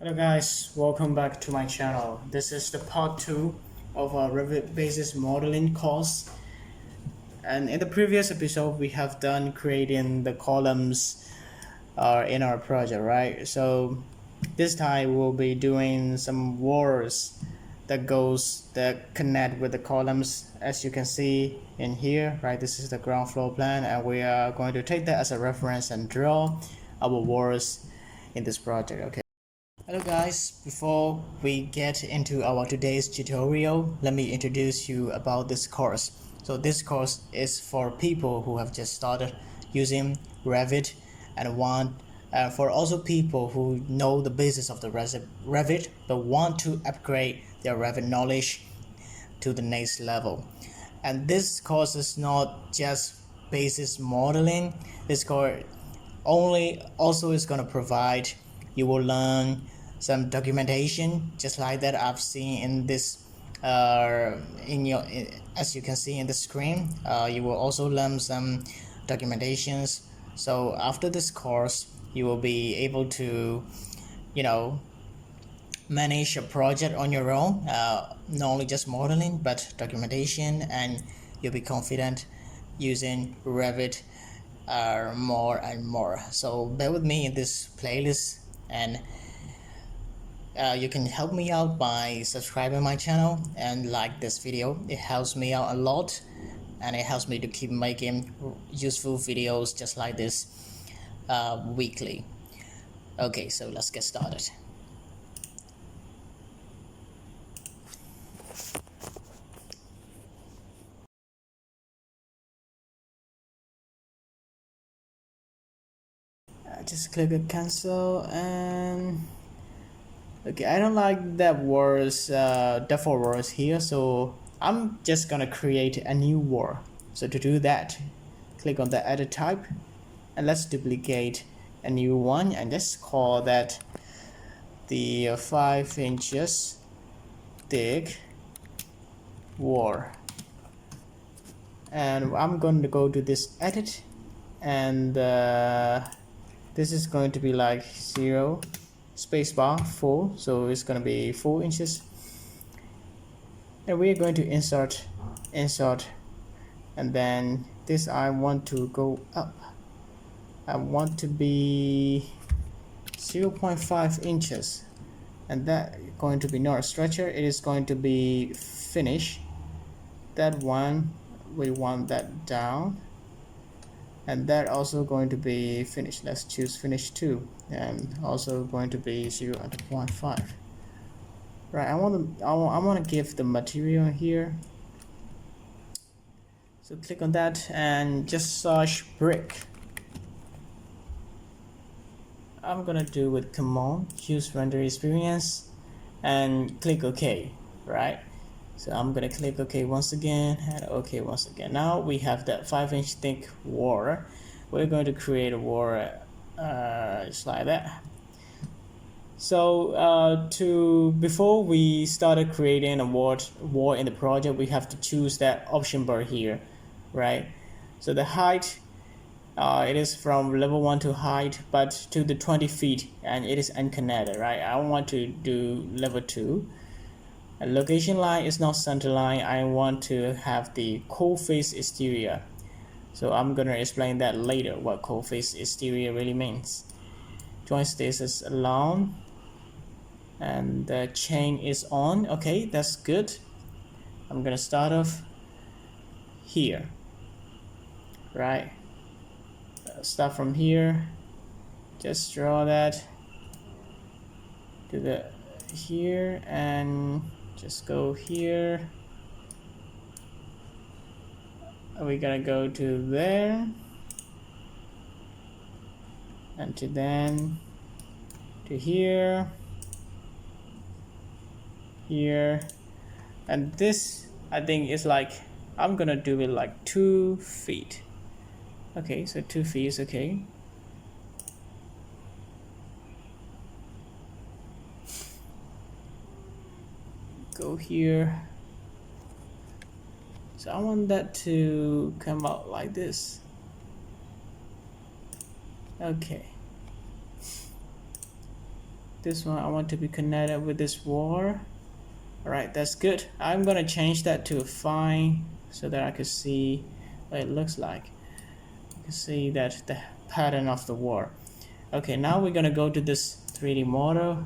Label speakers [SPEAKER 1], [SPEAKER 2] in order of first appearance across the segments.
[SPEAKER 1] Hello guys, welcome back to my channel. This is the part 2 of our REVIT basis modeling course. And in the previous episode, we have done creating the columns in our project, right? So this time we'll be doing some words that connect with the columns, as you can see in here, right? This is the ground floor plan, and we are going to take that as a reference and draw our words in this project. Okay. Hello guys, before we get into our today's tutorial, let me introduce you about this course. So this course is for people who have just started using REVIT and want for also people who know the basis of the REVIT but want to upgrade their REVIT knowledge to the next level. And this course is not just basis modeling. This course also is going to provide, you will learn some documentation just like that I've seen in this as you can see in the screen. You will also learn some documentations. So after this course you will be able to manage a project on your own, not only just modeling but documentation, and you'll be confident using REVIT more and more. So bear with me in this playlist, and you can help me out by subscribing my channel and like this video. It helps me out a lot, and it helps me to keep making useful videos just like this weekly. Okay, so let's get started. Just click on cancel, and okay, I don't like that words default words here, so I'm just gonna create a new word. So to do that, click on the edit type, and let's duplicate a new one, and let's call that the 5 inches thick word. And I'm going to go to this edit, and this is going to be like 0 spacebar 4, so it's going to be 4 inches, and we're going to insert, and then this I want to go up. I want to be 0.5 inches, and that is going to be not a stretcher, it is going to be finish. That one we want that down, and that also going to be finish. Let's choose finish 2, and also going to be 0.5. right, I want to give the material here, so click on that and just search brick. I'm gonna do with command, choose render experience, and click OK, right? So I'm gonna click OK once again, and OK once again. Now we have that 5-inch thick word. We're going to create a word just like that. So before we started creating a word in the project, we have to choose that option bar here, right? So the height, it is from level 1 to height, but to the 20 feet, and it is unconnected, right? I want to do level 2. A location line is not center line. I want to have the cold face exterior. So I'm gonna explain that later, what cold face exterior really means. Joint status alone, and the chain is on. Okay, that's good. I'm gonna start off here, right? Start from here, just draw that to the here, and just go here. We're gonna go to there, and to then to here, and this I think is like, I'm gonna do it like 2 feet. Okay, so 2 feet is okay. Go here. So I want that to come out like this. Okay. This one I want to be connected with this wall. Alright, that's good. I'm gonna change that to fine so that I can see what it looks like. You can see that the pattern of the wall. Okay, now we're gonna go to this 3D model,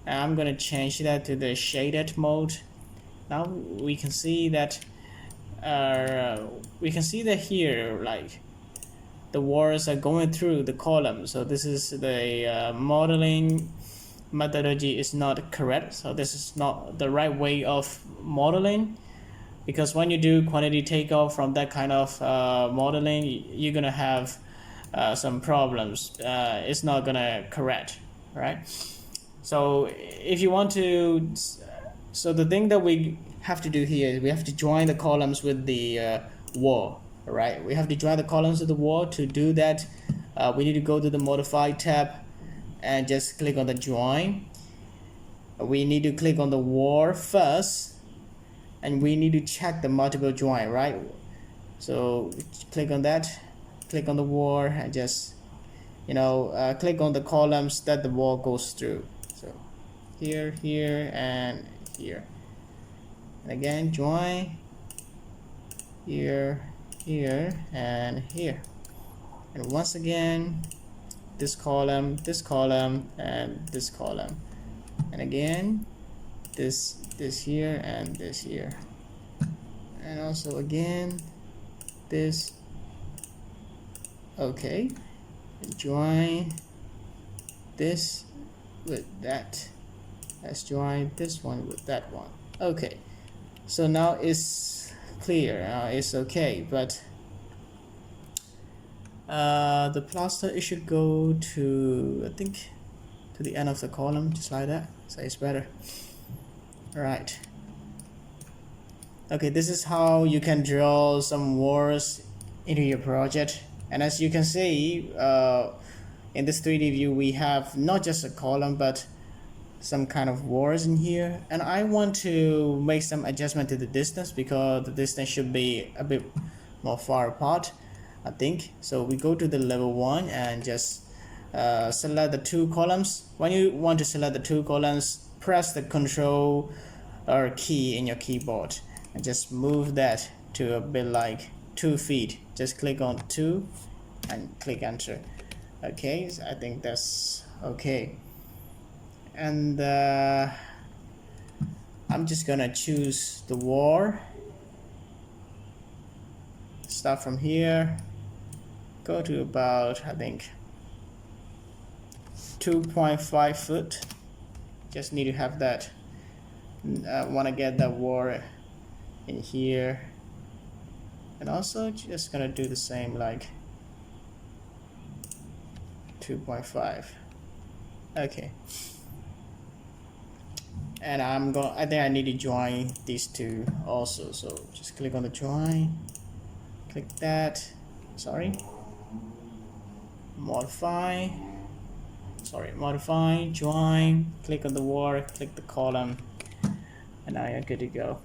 [SPEAKER 1] and I'm gonna change that to the shaded mode. Now we can see that here, like, the walls are going through the column. So this is the modeling methodology is not correct. So this is not the right way of modeling, because when you do quantity takeoff from that kind of modeling, you're gonna have some problems. It's not gonna correct, right? So if you want to, so the thing that we have to do here is we have to join the columns with the wall. Right, we have to join the columns of the wall. To do that, we need to go to the modify tab and just click on the join. We need to click on the wall first, and we need to check the multiple join, right? So click on that, click on the wall, and just click on the columns that the wall goes through. So here, here, and here, and again join here, here, and here, and once again this column, and this column, and again this here and this here, and also again this. Okay, and join this with that. Let's join this one with that one. Okay, so now it's clear, it's okay, but the plaster, it should go to, I think, to the end of the column, just like that, so it's better. Right, okay, this is how you can draw some walls into your project. And as you can see, in this 3D view, we have not just a column but some kind of walls in here, and I want to make some adjustment to the distance, because the distance should be a bit more far apart, I think. So we go to the level 1 and just select the two columns. When you want to select the two columns, press the Control or key in your keyboard and just move that to a bit like 2 feet. Just click on 2 and click enter. Okay, so I think that's okay. And I'm just gonna choose the wall, start from here, go to about, I think, 2.5 foot. Just need to have that. I want to get that wall in here, and also just gonna do the same, like 2.5. okay, and I think I need to join these two also, so just click on the join, click that, modify, join, click on the wall, click the column, and now you're good to go.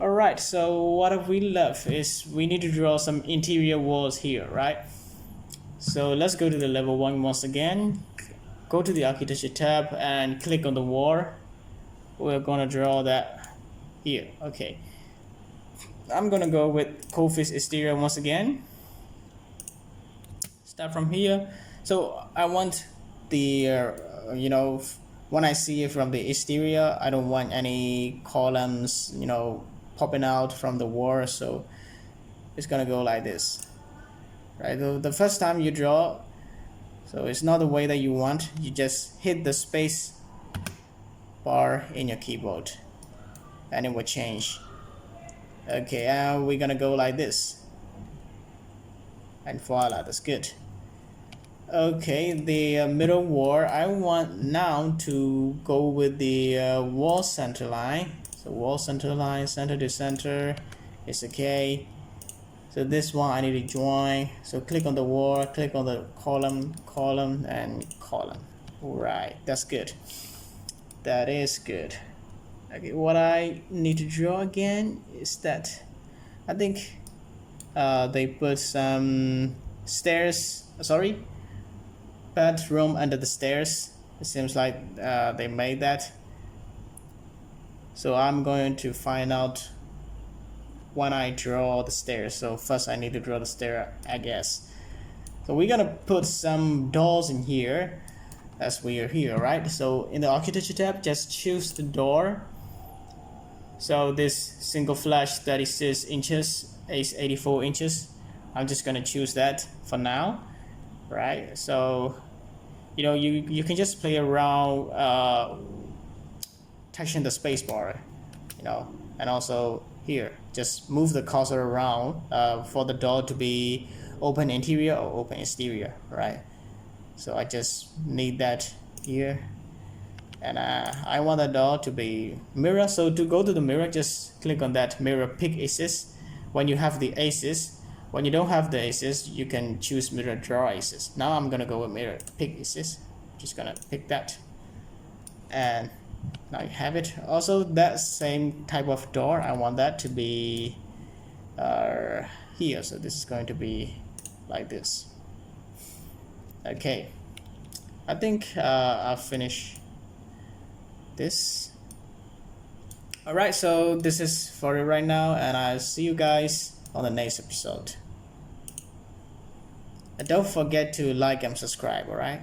[SPEAKER 1] Alright, so what have we left is we need to draw some interior walls here, right? So let's go to the level 1 once again, go to the architecture tab and click on the wall. We're gonna draw that here. Okay, I'm gonna go with Cofi's exterior once again. Start from here. So I want the when I see it from the exterior, I don't want any columns popping out from the wall, so it's gonna go like this, right? The first time you draw, so it's not the way that you want, you just hit the space bar in your keyboard and it will change. Okay, and we're gonna go like this, and voila, that's good. Okay, the middle wall, I want now to go with the wall center line. So wall center line, center to center, is okay. So this one I need to join, so click on the wall, click on the column, and column. Right, that's good. That is good. Okay, what I need to draw again is that I think they put some stairs, bedroom under the stairs. It seems like they made that. So I'm going to find out when I draw the stairs. So first I need to draw the stair, I guess. So we're gonna put some doors in here as we are here, right? So in the architecture tab, just choose the door. So this single flash 36 inches is 84 inches. I'm just gonna choose that for now, right? So you can just play around touching the space bar, and also here just move the cursor around for the door to be open interior or open exterior, right? So I just need that here, and I want the door to be mirror. So to go to the mirror, just click on that mirror pick axis when you have the axis. When you don't have the axis, you can choose mirror draw axis. Now I'm gonna go with mirror pick axis. Just gonna pick that, and now you have it. Also, that same type of door, I want that to be here. So this is going to be like this. Okay, I think I'll finish this. Alright, so this is for it right now, and I'll see you guys on the next episode. And don't forget to like and subscribe, alright?